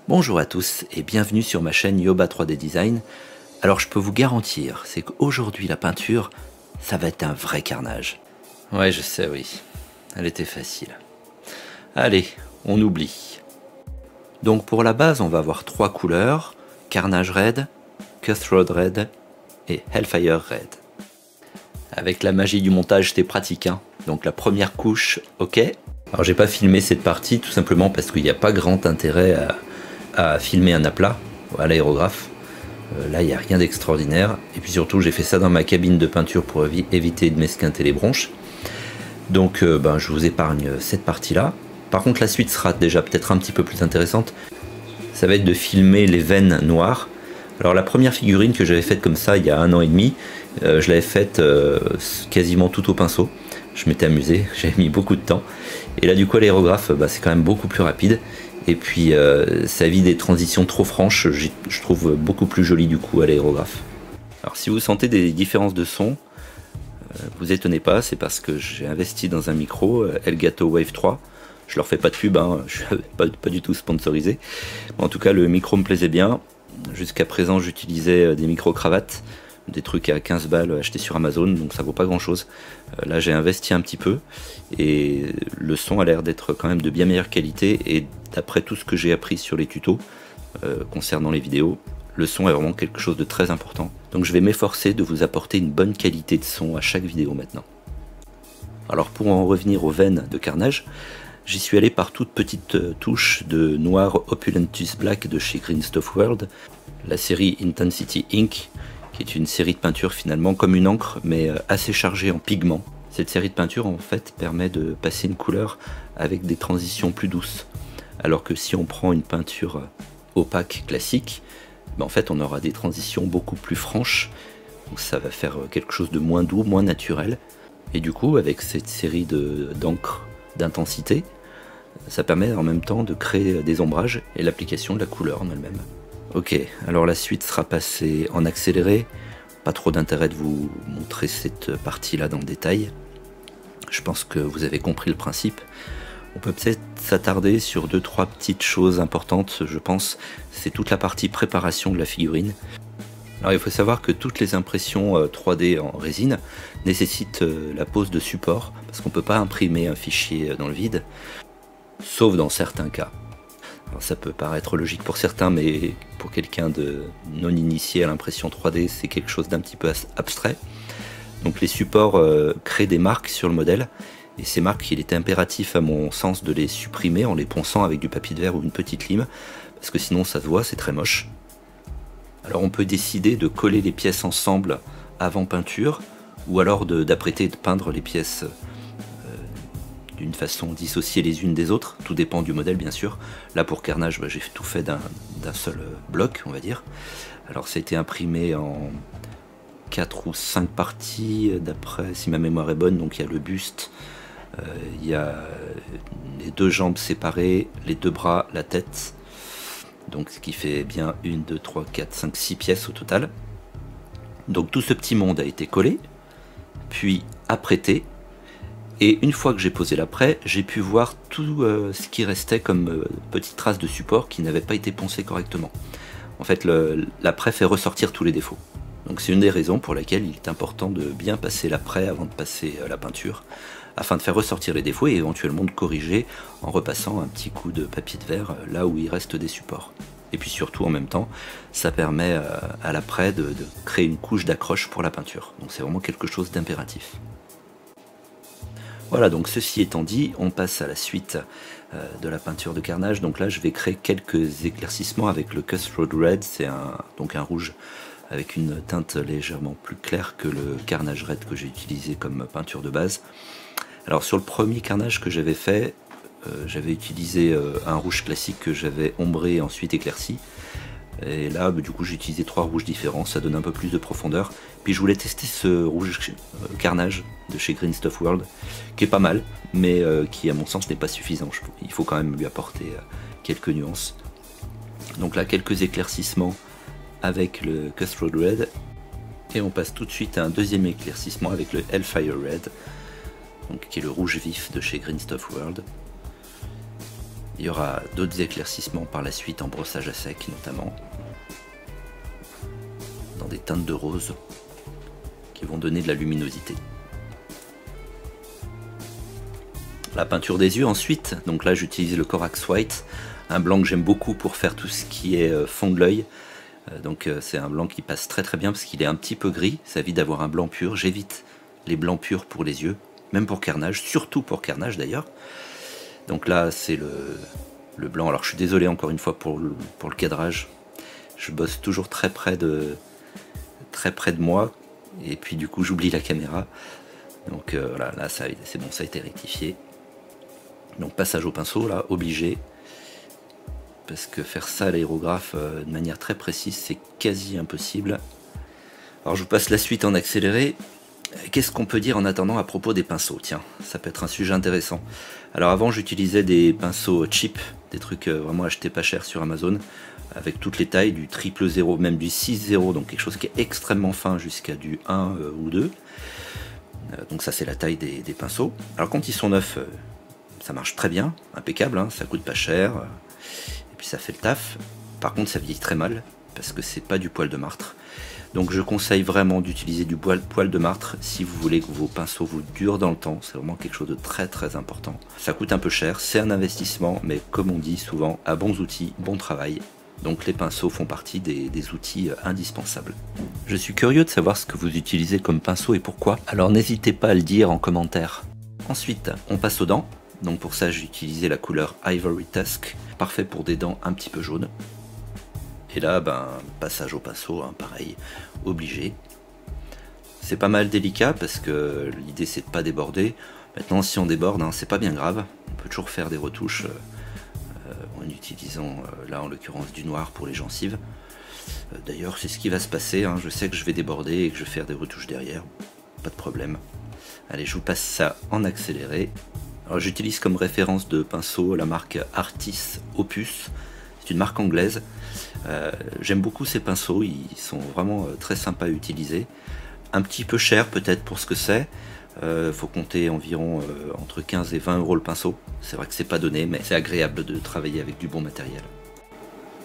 Bonjour à tous et bienvenue sur ma chaîne Yoba 3D Design. Alors je peux vous garantir, c'est qu'aujourd'hui la peinture, ça va être un vrai carnage. Ouais je sais, oui, elle était facile. Allez, on oublie. Donc pour la base on va avoir trois couleurs, Carnage Red, Cutthroat Red et Hellfire Red. Avec la magie du montage c'était pratique hein. Donc la première couche, ok. Alors j'ai pas filmé cette partie tout simplement parce qu'il n'y a pas grand intérêt à filmer un aplat à l'aérographe. Là il n'y a rien d'extraordinaire. Et puis surtout j'ai fait ça dans ma cabine de peinture pour éviter de m'esquinter les bronches. Donc je vous épargne cette partie là. Par contre la suite sera déjà peut-être un petit peu plus intéressante. Ça va être de filmer les veines noires. Alors la première figurine que j'avais faite comme ça il y a 1 an et demi, je l'avais faite quasiment tout au pinceau. Je m'étais amusé, j'avais mis beaucoup de temps. Et là du coup à l'aérographe c'est quand même beaucoup plus rapide. Et puis ça évite des transitions trop franches, je trouve beaucoup plus joli du coup à l'aérographe. Alors si vous sentez des différences de son, vous étonnez pas, c'est parce que j'ai investi dans un micro Elgato Wave 3. Je leur fais pas de pub, hein, je suis pas du tout sponsorisé. En tout cas le micro me plaisait bien. Jusqu'à présent j'utilisais des micros cravates, des trucs à 15 balles achetés sur Amazon, donc ça vaut pas grand chose. Là j'ai investi un petit peu et le son a l'air d'être quand même de bien meilleure qualité, et d'après tout ce que j'ai appris sur les tutos concernant les vidéos, le son est vraiment quelque chose de très important. Donc je vais m'efforcer de vous apporter une bonne qualité de son à chaque vidéo maintenant. Alors pour en revenir aux veines de Carnage, j'y suis allé par toute petite touche de noir Opulentus Black de chez Green Stuff World, la série Intensity Ink, qui est une série de peintures finalement comme une encre mais assez chargée en pigments. Cette série de peintures en fait permet de passer une couleur avec des transitions plus douces. Alors que si on prend une peinture opaque classique, en fait on aura des transitions beaucoup plus franches, donc ça va faire quelque chose de moins doux, moins naturel. Et du coup avec cette série d'encre d'intensité, ça permet en même temps de créer des ombrages et l'application de la couleur en elle-même. Ok, alors la suite sera passée en accéléré, pas trop d'intérêt de vous montrer cette partie là dans le détail. Je pense que vous avez compris le principe. On peut peut-être s'attarder sur 2-3 petites choses importantes, je pense. C'est toute la partie préparation de la figurine. Alors il faut savoir que toutes les impressions 3D en résine nécessitent la pose de support, parce qu'on ne peut pas imprimer un fichier dans le vide, sauf dans certains cas. Alors ça peut paraître logique pour certains, mais pour quelqu'un de non initié à l'impression 3D, c'est quelque chose d'un petit peu abstrait. Donc les supports créent des marques sur le modèle, et ces marques, il était impératif à mon sens de les supprimer en les ponçant avec du papier de verre ou une petite lime, parce que sinon ça se voit, c'est très moche. Alors on peut décider de coller les pièces ensemble avant peinture, ou alors d'apprêter et de peindre les pièces d'une façon dissociée les unes des autres, tout dépend du modèle bien sûr. Là pour Carnage, j'ai tout fait d'un seul bloc, on va dire. Alors ça a été imprimé en 4 ou 5 parties, d'après si ma mémoire est bonne. Donc il y a le buste, il y a les 2 jambes séparées, les 2 bras, la tête. Donc ce qui fait bien 1, 2, 3, 4, 5, 6 pièces au total. Donc tout ce petit monde a été collé, puis apprêté. Et une fois que j'ai posé l'après, j'ai pu voir tout ce qui restait comme petites traces de support qui n'avaient pas été poncées correctement. En fait, l'après fait ressortir tous les défauts. Donc c'est une des raisons pour laquelle il est important de bien passer l'après avant de passer la peinture, afin de faire ressortir les défauts et éventuellement de corriger en repassant un petit coup de papier de verre là où il reste des supports. Et puis surtout en même temps, ça permet à l'après de créer une couche d'accroche pour la peinture. Donc c'est vraiment quelque chose d'impératif. Voilà, donc ceci étant dit, on passe à la suite de la peinture de Carnage. Donc là je vais créer quelques éclaircissements avec le Cutthroat Red, c'est donc un rouge avec une teinte légèrement plus claire que le Carnage Red que j'ai utilisé comme peinture de base. Alors sur le premier Carnage que j'avais fait, j'avais utilisé un rouge classique que j'avais ombré et ensuite éclairci. Et là du coup j'ai utilisé 3 rouges différents, ça donne un peu plus de profondeur. Puis je voulais tester ce rouge Carnage de chez Green Stuff World, qui est pas mal, mais qui à mon sens n'est pas suffisant. Il faut quand même lui apporter quelques nuances. Donc là quelques éclaircissements avec le Cutthroat Red, et on passe tout de suite à un deuxième éclaircissement avec le Hellfire Red, donc qui est le rouge vif de chez Green Stuff World. Il y aura d'autres éclaircissements par la suite en brossage à sec notamment, dans des teintes de rose qui vont donner de la luminosité. La peinture des yeux ensuite, donc là j'utilise le Corax White, un blanc que j'aime beaucoup pour faire tout ce qui est fond de l'œil. Donc c'est un blanc qui passe très très bien parce qu'il est un petit peu gris, ça évite d'avoir un blanc pur. J'évite les blancs purs pour les yeux, même pour carnage, surtout pour carnage d'ailleurs. Donc là c'est le blanc. Alors je suis désolé encore une fois pour le cadrage, je bosse toujours très près de moi et puis du coup j'oublie la caméra. Donc voilà, là c'est bon, ça a été rectifié. Donc passage au pinceau là, obligé. Parce que faire ça à l'aérographe de manière très précise, c'est quasi impossible. Alors je vous passe la suite en accéléré. Qu'est-ce qu'on peut dire en attendant à propos des pinceaux? Tiens, ça peut être un sujet intéressant. Alors avant j'utilisais des pinceaux cheap, des trucs vraiment achetés pas cher sur Amazon, avec toutes les tailles, du 000, même du 6-0, donc quelque chose qui est extrêmement fin jusqu'à du 1 ou 2. Donc ça c'est la taille des pinceaux. Alors quand ils sont neufs, ça marche très bien, impeccable, hein, ça coûte pas cher, et puis ça fait le taf. Par contre ça vieillit très mal, parce que c'est pas du poil de martre. Donc je conseille vraiment d'utiliser du poil de martre si vous voulez que vos pinceaux vous durent dans le temps. C'est vraiment quelque chose de très très important. Ça coûte un peu cher, c'est un investissement, mais comme on dit souvent, à bons outils, bon travail. Donc les pinceaux font partie des outils indispensables. Je suis curieux de savoir ce que vous utilisez comme pinceau et pourquoi. Alors n'hésitez pas à le dire en commentaire. Ensuite, on passe aux dents. Donc pour ça, j'ai utilisé la couleur Ivory Tusk, parfait pour des dents un petit peu jaunes. Et là, passage au pinceau, hein, pareil, obligé. C'est pas mal délicat parce que l'idée c'est de pas déborder. Maintenant, si on déborde, hein, c'est pas bien grave. On peut toujours faire des retouches en utilisant, là en l'occurrence, du noir pour les gencives. D'ailleurs, c'est ce qui va se passer. Hein. Je sais que je vais déborder et que je vais faire des retouches derrière. Pas de problème. Allez, je vous passe ça en accéléré. Alors j'utilise comme référence de pinceau la marque Artis Opus. C'est une marque anglaise. J'aime beaucoup ces pinceaux, ils sont vraiment très sympas à utiliser. Un petit peu cher peut-être pour ce que c'est. Faut compter environ entre 15 et 20 euros le pinceau. C'est vrai que c'est pas donné, mais c'est agréable de travailler avec du bon matériel.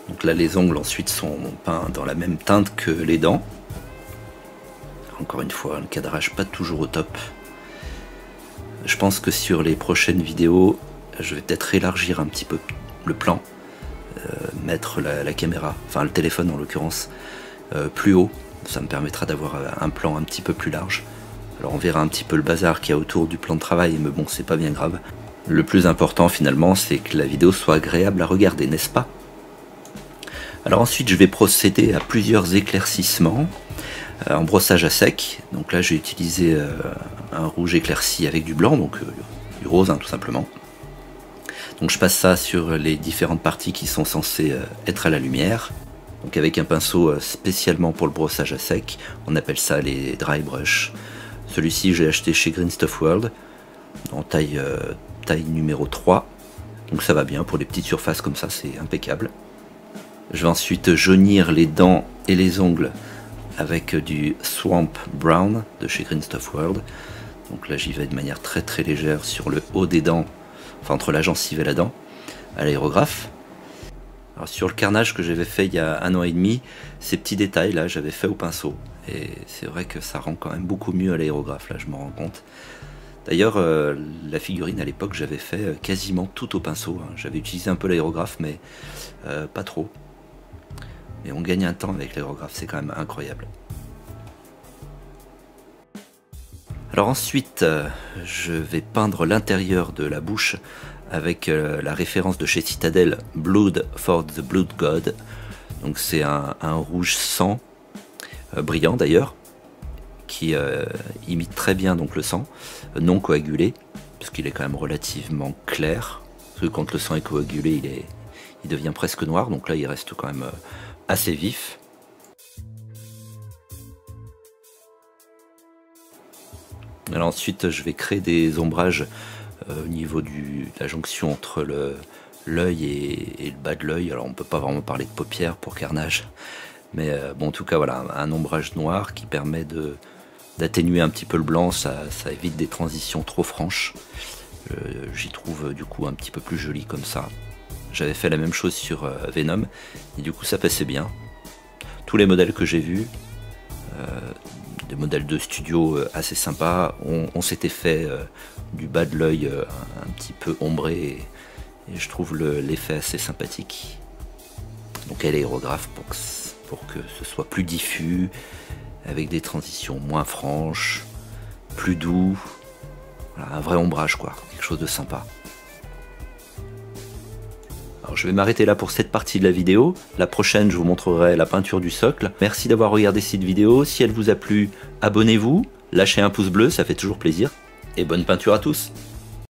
Donc là les ongles ensuite sont peints dans la même teinte que les dents. Encore une fois, le cadrage pas toujours au top. Je pense que sur les prochaines vidéos, je vais peut-être élargir un petit peu le plan. Mettre la caméra, enfin le téléphone en l'occurrence, plus haut. Ça me permettra d'avoir un plan un petit peu plus large. Alors on verra un petit peu le bazar qu'il y a autour du plan de travail, mais bon, c'est pas bien grave. Le plus important finalement, c'est que la vidéo soit agréable à regarder, n'est-ce pas? Alors ensuite, je vais procéder à plusieurs éclaircissements en brossage à sec. Donc là, j'ai utilisé un rouge éclairci avec du blanc, donc du rose hein, tout simplement. Donc je passe ça sur les différentes parties qui sont censées être à la lumière. Donc avec un pinceau spécialement pour le brossage à sec, on appelle ça les dry brush. Celui-ci j'ai acheté chez Green Stuff World, en taille numéro 3. Donc ça va bien pour les petites surfaces comme ça, c'est impeccable. Je vais ensuite jaunir les dents et les ongles avec du Swamp Brown de chez Green Stuff World. Donc là j'y vais de manière très très légère sur le haut des dents, enfin entre la gencive et la dent, à l'aérographe. Alors sur le carnage que j'avais fait il y a 1 an et demi, ces petits détails là j'avais fait au pinceau. Et c'est vrai que ça rend quand même beaucoup mieux à l'aérographe, là je m'en rends compte. D'ailleurs la figurine à l'époque j'avais fait quasiment tout au pinceau. Hein. J'avais utilisé un peu l'aérographe mais pas trop. Et on gagne un temps avec l'aérographe, c'est quand même incroyable. Alors ensuite, je vais peindre l'intérieur de la bouche avec la référence de chez Citadel, Blood for the Blood God. Donc c'est un rouge sang, brillant d'ailleurs, qui imite très bien donc le sang, non coagulé, parce qu'il est quand même relativement clair. Parce que quand le sang est coagulé, il devient presque noir, donc là il reste quand même assez vif. Alors ensuite je vais créer des ombrages au niveau de la jonction entre l'œil et le bas de l'œil. Alors on peut pas vraiment parler de paupières pour carnage, mais bon en tout cas voilà, un ombrage noir qui permet d'atténuer un petit peu le blanc, ça évite des transitions trop franches. J'y trouve du coup un petit peu plus joli comme ça. J'avais fait la même chose sur Venom, et du coup ça passait bien. Tous les modèles que j'ai vus, des modèles de studio assez sympas, on s'était fait du bas de l'œil un petit peu ombré, et je trouve l'effet assez sympathique. Donc elle est aérographe pour que ce soit plus diffus, avec des transitions moins franches, plus doux. Voilà, un vrai ombrage quoi, quelque chose de sympa. Alors je vais m'arrêter là pour cette partie de la vidéo. La prochaine, je vous montrerai la peinture du socle. Merci d'avoir regardé cette vidéo. Si elle vous a plu, abonnez-vous, lâchez un pouce bleu, ça fait toujours plaisir. Et bonne peinture à tous!